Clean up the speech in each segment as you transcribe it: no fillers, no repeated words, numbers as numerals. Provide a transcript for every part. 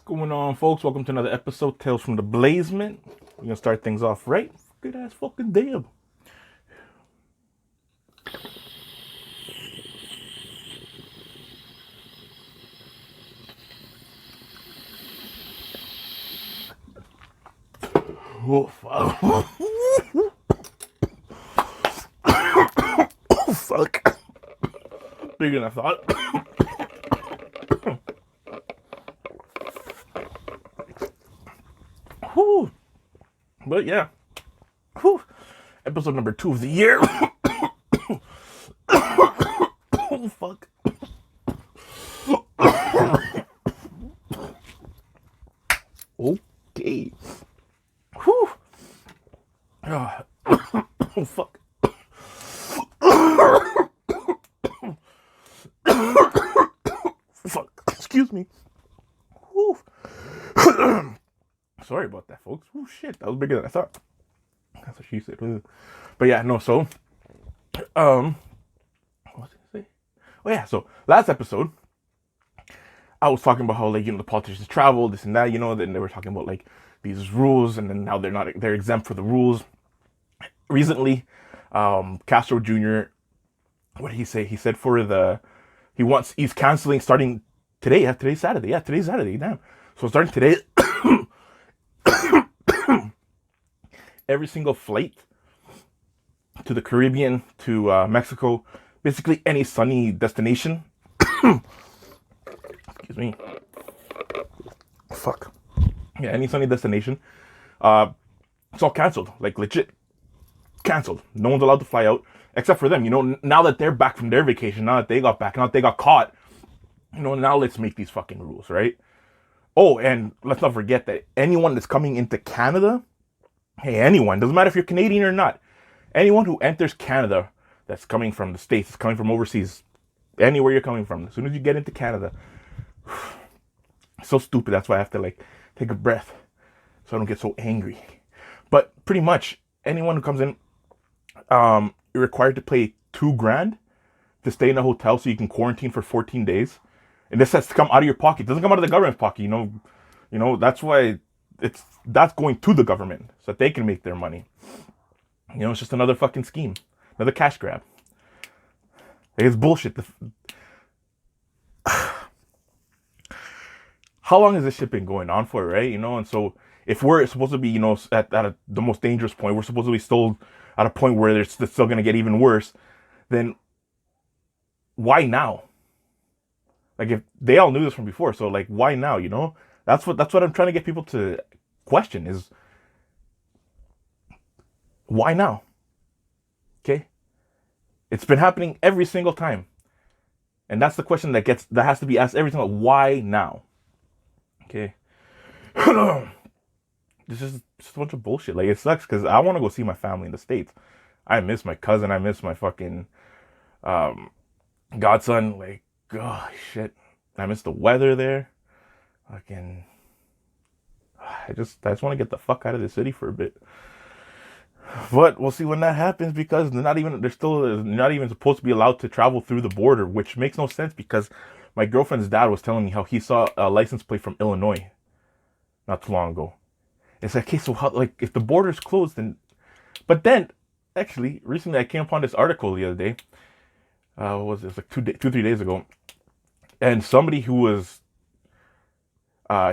Going on, folks? Welcome to another episode, Tales from the Blazement. We're gonna start things off right. Good ass fucking damn. Oh fuck! Oh fuck! Bigger than I thought. Whew. But yeah, whew. Episode number 2 of the year. Oh fuck! Okay. Whew. Oh fuck. Fuck. Excuse me. Whew. Sorry about that, folks. Oh shit, that was bigger than I thought. That's what she said. But yeah, no. So, what was I gonna say? Oh yeah. So last episode, I was talking about how the politicians travel, this and that. Then they were talking about these rules, and then now they're exempt for the rules. Recently, Castro Jr. What did he say? He said he's canceling starting today. Yeah, today's Saturday. Yeah, today's Saturday. Damn. So starting today, every single flight to the Caribbean, to Mexico, basically any sunny destination. Excuse me. Fuck. Yeah, any sunny destination. It's all canceled. Like legit canceled. No one's allowed to fly out except for them. Now that they're back from their vacation, now that they got back, now that they got caught, now let's make these fucking rules, right? Oh, and let's not forget that anyone that's coming into Canada, hey, anyone, doesn't matter if you're Canadian or not, anyone who enters Canada that's coming from the States, coming from overseas, anywhere you're coming from, as soon as you get into Canada, so stupid. That's why I have to take a breath so I don't get so angry. But pretty much anyone who comes in, you're required to pay $2,000 to stay in a hotel so you can quarantine for 14 days. And this has to come out of your pocket. It doesn't come out of the government's pocket. That's why that's going to the government so that they can make their money. It's just another fucking scheme, another cash grab. It's bullshit. How long has this shit been going on for, right? And so if we're supposed to be, at the most dangerous point, we're supposed to be still at a point where it's still going to get even worse, then why now? If they all knew this from before, so why now? That's what I'm trying to get people to question is why now? Okay, it's been happening every single time, and that's the question that has to be asked every single. Why now? Okay, this is just a bunch of bullshit. It sucks because I want to go see my family in the States. I miss my cousin. I miss my fucking godson. Oh shit, I miss the weather there. Fucking, I just want to get the fuck out of the city for a bit. But we'll see when that happens because they're not even supposed to be allowed to travel through the border, which makes no sense because my girlfriend's dad was telling me how he saw a license plate from Illinois not too long ago. It's okay, so how, if the border's closed, but then actually recently I came upon this article the other day. What was it? It was 3 days ago. And somebody who was,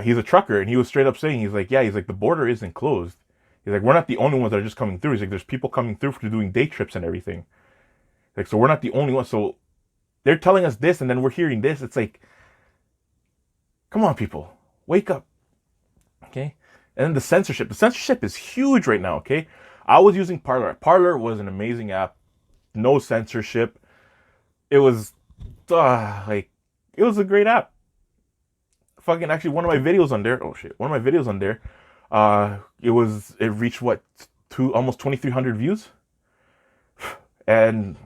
he's a trucker, and he was straight up saying, he's like, the border isn't closed. He's like, we're not the only ones that are just coming through. He's like, there's people coming through for doing day trips and everything. So we're not the only ones. So they're telling us this, and then we're hearing this. It's come on, people, wake up. Okay. And then the censorship is huge right now. Okay. I was using Parler. Parler was an amazing app. No censorship. It was it was a great app. Fucking actually, one of my videos on there. Oh shit! One of my videos on there. It reached almost 2,300 views, and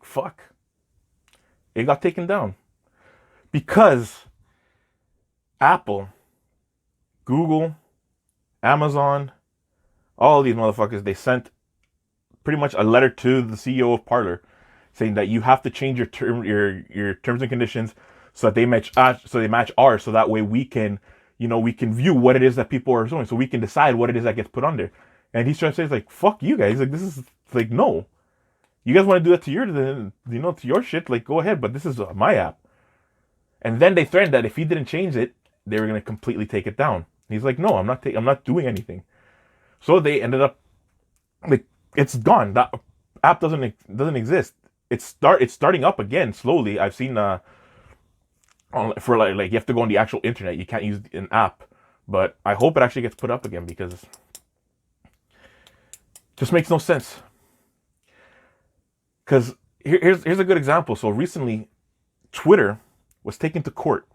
fuck, it got taken down because Apple, Google, Amazon, all these motherfuckers, they sent pretty much a letter to the CEO of Parler saying that you have to change your terms and conditions so that they match ours, so that way we can, we can view what it is that people are doing, so we can decide what it is that gets put on there. And he's trying to say, it's like, fuck you guys, like, this is like, no, you guys want to do that to to your shit, like, go ahead, but this is my app. And then they threatened that if he didn't change it, they were going to completely take it down. He's like, no, I'm not doing anything. So they ended up, like, it's gone. That app doesn't exist. It's starting up again slowly. I've seen for like you have to go on the actual internet. You can't use an app. But I hope it actually gets put up again, because it just makes no sense. Because here's a good example. So recently, Twitter was taken to court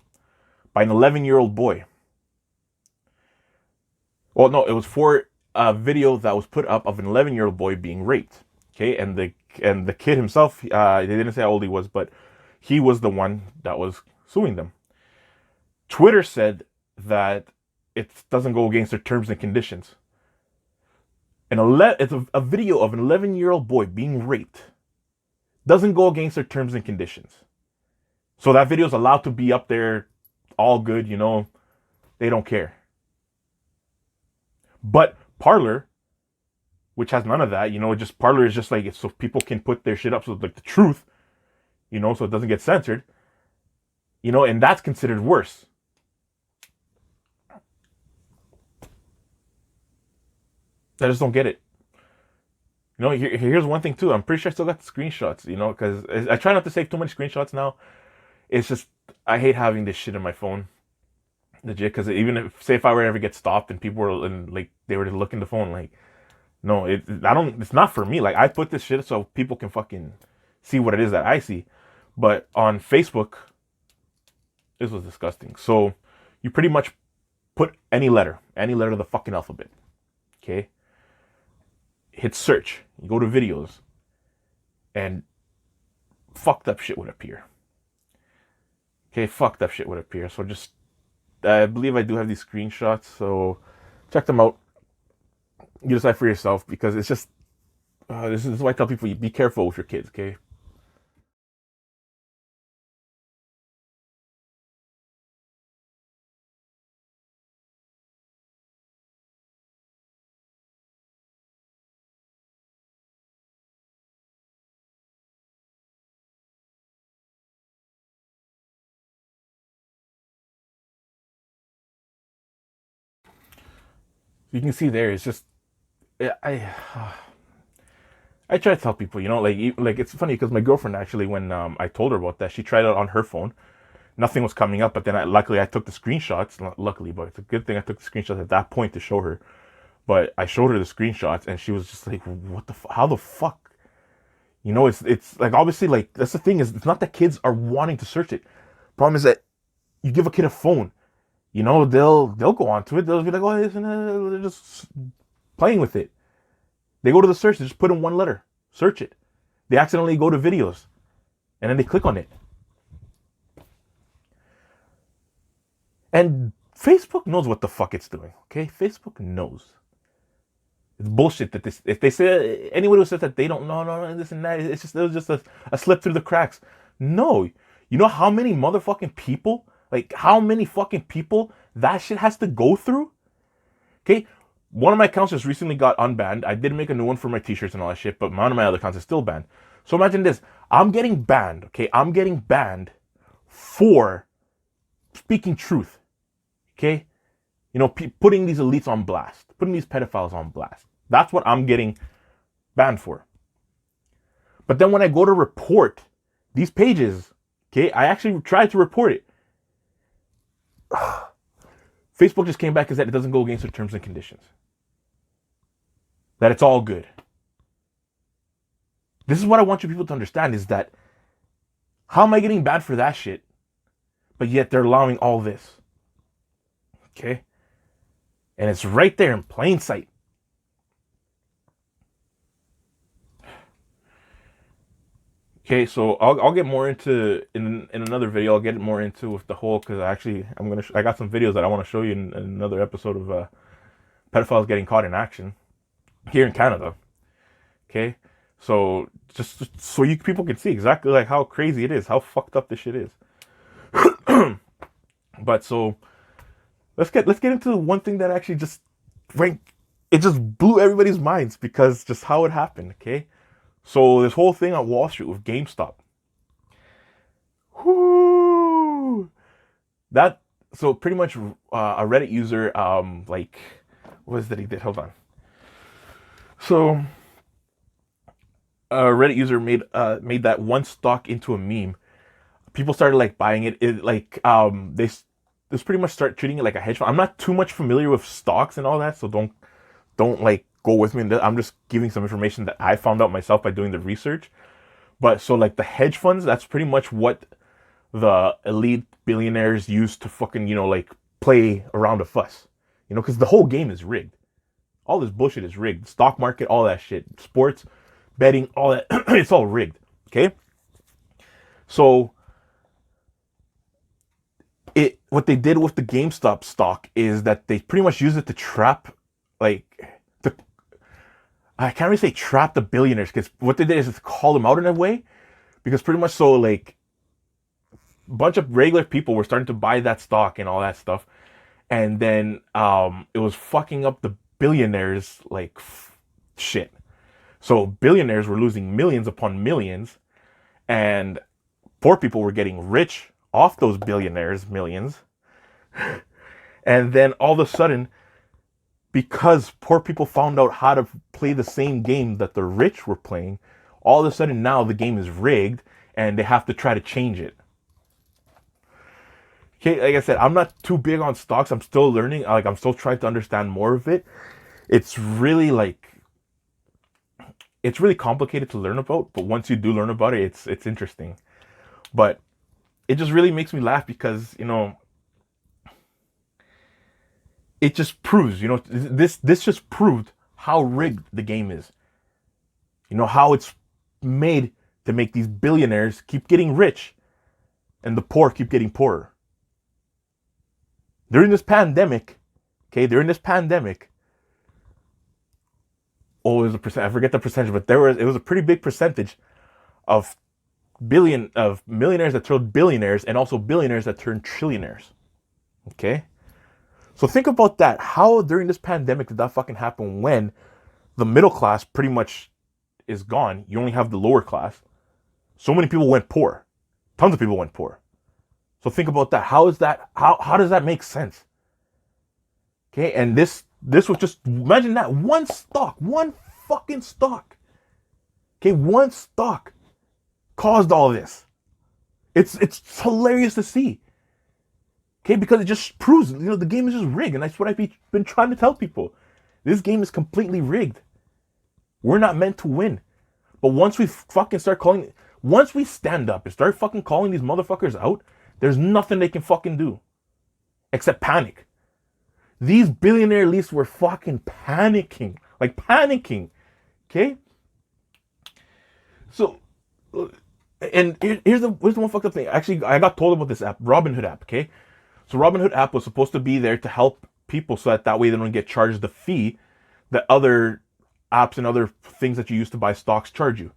by an 11-year-old boy. Well, no, it was for a video that was put up of an 11-year-old boy being raped. Okay, and the kid himself, they didn't say how old he was, but he was the one that was suing them. Twitter said that it doesn't go against their terms and conditions. It's a video of an 11-year-old boy being raped. Doesn't go against their terms and conditions. So that video is allowed to be up there, all good, they don't care. But Parler, which has none of that, just Parler is just like, so people can put their shit up, so like the truth, so it doesn't get censored, and that's considered worse. I just don't get it. Here's one thing too. I'm pretty sure I still got the screenshots, because I try not to save too many screenshots now. It's just, I hate having this shit in my phone. Legit, because even if I were to ever get stopped and people were they were to look in the phone, like, no, it's not for me. Like, I put this shit so people can fucking see what it is that I see. But on Facebook, this was disgusting. So you pretty much put any letter of the fucking alphabet. Okay? Hit search. You go to videos. And fucked up shit would appear. Okay, fucked up shit would appear. So just, I believe I do have these screenshots. So check them out. You decide for yourself, because it's just, this is why I tell people, be careful with your kids, okay? You can see there, it's just, I try to tell people, like it's funny, because my girlfriend actually, when I told her about that, she tried it on her phone. Nothing was coming up, but then luckily I took the screenshots. Not luckily, but it's a good thing I took the screenshots at that point to show her. But I showed her the screenshots, and she was just like, "What the? How the fuck?" It's like, obviously, like, that's the thing, is it's not that kids are wanting to search it. Problem is that you give a kid a phone, they'll go onto it. They'll be like, "Oh, they're just playing with it." They go to the search, they just put in one letter, search it. They accidentally go to videos, and then they click on it. And Facebook knows what the fuck it's doing, okay? Facebook knows. It's bullshit that this, if they say, anyone who says that they don't know, no, this and that, it was just a slip through the cracks. No. You know how many motherfucking people, like, how many fucking people that shit has to go through? Okay? One of my accounts just recently got unbanned. I did make a new one for my t-shirts and all that shit, but one of my other accounts is still banned. So imagine this. I'm getting banned, okay? I'm getting banned for speaking truth, okay? Putting these elites on blast, putting these pedophiles on blast. That's what I'm getting banned for. But then when I go to report these pages, okay, I actually tried to report it. Facebook just came back and said it doesn't go against their terms and conditions. That it's all good. This is what I want you people to understand, is that, how am I getting banned for that shit, but yet they're allowing all this? Okay? And it's right there in plain sight. Okay, so I'll get more into, in another video, I'll get more into with the whole, because I got some videos that I want to show you in another episode of pedophiles getting caught in action here in Canada. Okay, so just so you people can see exactly like how crazy it is, how fucked up this shit is. But so let's get into one thing that actually just right, it just blew everybody's minds because just how it happened. Okay, so this whole thing on Wall Street with GameStop. Whoo! That so pretty much a Reddit user like what was that he did? Hold on. So a Reddit user made that one stock into a meme. People started like buying it. It like they just pretty much start treating it like a hedge fund. I'm not too much familiar with stocks and all that, so don't like go with me. I'm just giving some information that I found out myself by doing the research. But so like the hedge funds, that's pretty much what the elite billionaires use to fucking like play around a fuss. Because the whole game is rigged. All this bullshit is rigged. Stock market, all that shit, sports, betting, all that, it's all rigged. Okay, so what they did with the GameStop stock is that they pretty much use it to trap, like, the I can't really say trap the billionaires because what they did is to call them out in a way, because pretty much so like a bunch of regular people were starting to buy that stock and all that stuff, and then it was fucking up the billionaires like shit. So billionaires were losing millions upon millions, and poor people were getting rich off those billionaires' millions. And then all of a sudden, because poor people found out how to play the same game that the rich were playing, all of a sudden now the game is rigged and they have to try to change it. Okay, like I said, I'm not too big on stocks. I'm still learning. Like, I'm still trying to understand more of it. It's really it's really complicated to learn about, but once you do learn about it, it's interesting. But it just really makes me laugh because it just proves, this just proved how rigged the game is. How it's made to make these billionaires keep getting rich and the poor keep getting poorer. During this pandemic, oh, it was a percent. I forget the percentage, but it was a pretty big percentage of millionaires that turned billionaires and also billionaires that turned trillionaires. Okay? So think about that. How during this pandemic did that fucking happen when the middle class pretty much is gone? You only have the lower class. So many people went poor. Tons of people went poor. So think about that. How does that make sense? Okay, and this was just, imagine that one fucking stock. Okay, one stock caused all this. It's hilarious to see. Okay, because it just proves, the game is just rigged, and that's what I've been trying to tell people. This game is completely rigged. We're not meant to win. But once we stand up and start fucking calling these motherfuckers out, there's nothing they can fucking do. Except panic. These billionaire elites were fucking panicking. Like panicking. Okay? So, and here's the one fucked up thing. Actually, I got told about this app, Robinhood app, okay? So Robinhood app was supposed to be there to help people so that way they don't get charged the fee that other apps and other things that you use to buy stocks charge you.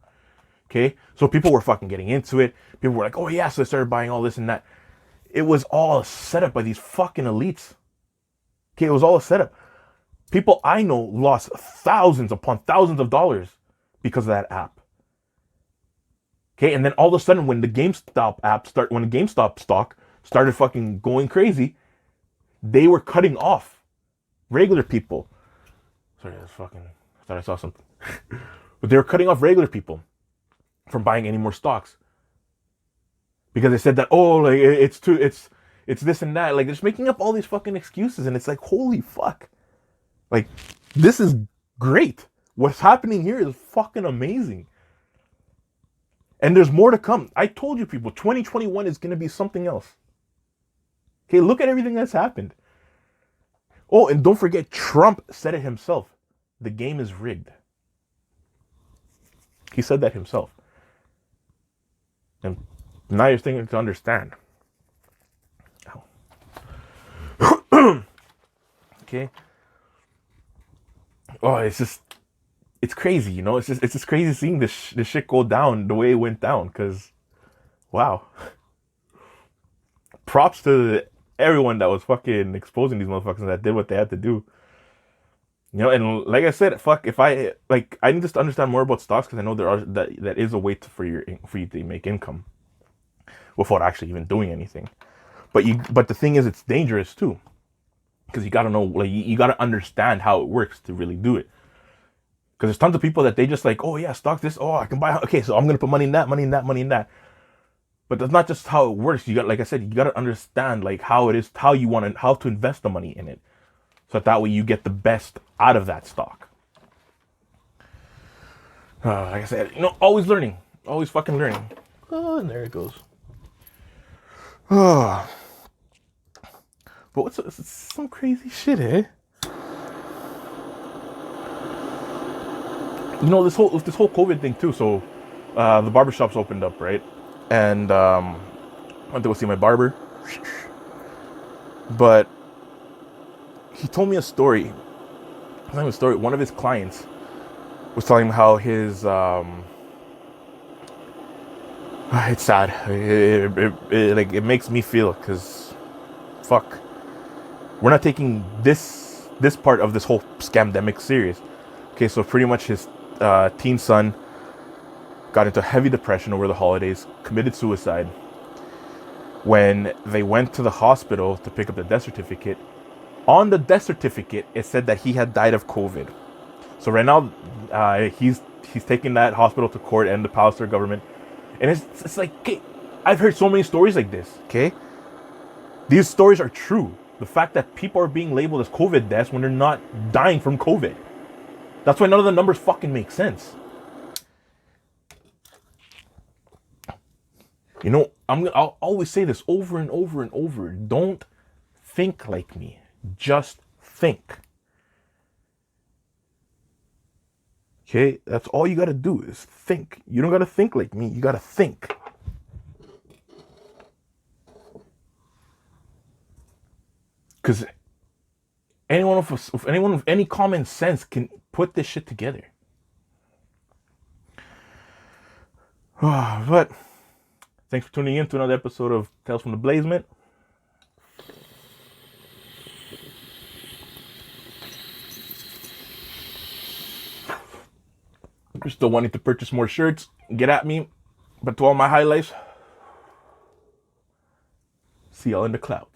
Okay? So people were fucking getting into it. People were like, oh yeah, so they started buying all this and that. It was all set up by these fucking elites. Okay, it was all a setup. People I know lost thousands upon thousands of dollars because of that app. Okay, and then all of a sudden when the GameStop stock started fucking going crazy, they were cutting off regular people. Sorry, I thought I saw something. But they were cutting off regular people from buying any more stocks. Because they said that, oh, like it's this and that. Like, they're just making up all these fucking excuses, and it's like, holy fuck. Like, this is great. What's happening here is fucking amazing. And there's more to come. I told you people, 2021 is going to be something else. Okay, look at everything that's happened. Oh, and don't forget, Trump said it himself. The game is rigged. He said that himself. And now you're thinking to understand. Okay. Oh, it's crazy, It's just crazy seeing this shit go down the way it went down. Cause, wow. props to everyone that was fucking exposing these motherfuckers that did what they had to do. You know, and like I said, fuck, if I like, I need to understand more about stocks because I know that is a way for you to make income without actually even doing anything. But the thing is, it's dangerous too because you gotta know, like, you gotta understand how it works to really do it. Because there's tons of people that they just like, oh yeah, stocks, this, oh I can buy, okay, so I'm gonna put money in that, money in that, money in that. But that's not just how it works. You got, like I said, you got to understand like how it is, how to invest the money in it, so that way you get the best out of that stock. Like I said, always learning, always fucking learning. Oh, and there it goes. Oh, but it's some crazy shit, eh? This whole COVID thing too. So, the barbershops opened up, right? And I went to go see my barber. But he told me a story. One of his clients was telling him how his it's sad. It makes me feel, because fuck, we're not taking this part of this whole scamdemic serious. Okay, so pretty much his teen son got into heavy depression over the holidays, committed suicide. When they went to the hospital to pick up the death certificate, on the death certificate, it said that he had died of COVID. So right now, he's taking that hospital to court and the Palestinian government. And it's like, okay, I've heard so many stories like this, okay? These stories are true. The fact that people are being labeled as COVID deaths when they're not dying from COVID. That's why none of the numbers fucking make sense. I'll always say this over and over and over. Don't think like me. Just think. Okay? That's all you gotta do is think. You don't gotta think like me. You gotta think. Because anyone with any common sense can put this shit together. But thanks for tuning in to another episode of Tales from the Blazement. If you're still wanting to purchase more shirts, get at me. But to all my highlights, see y'all in the cloud.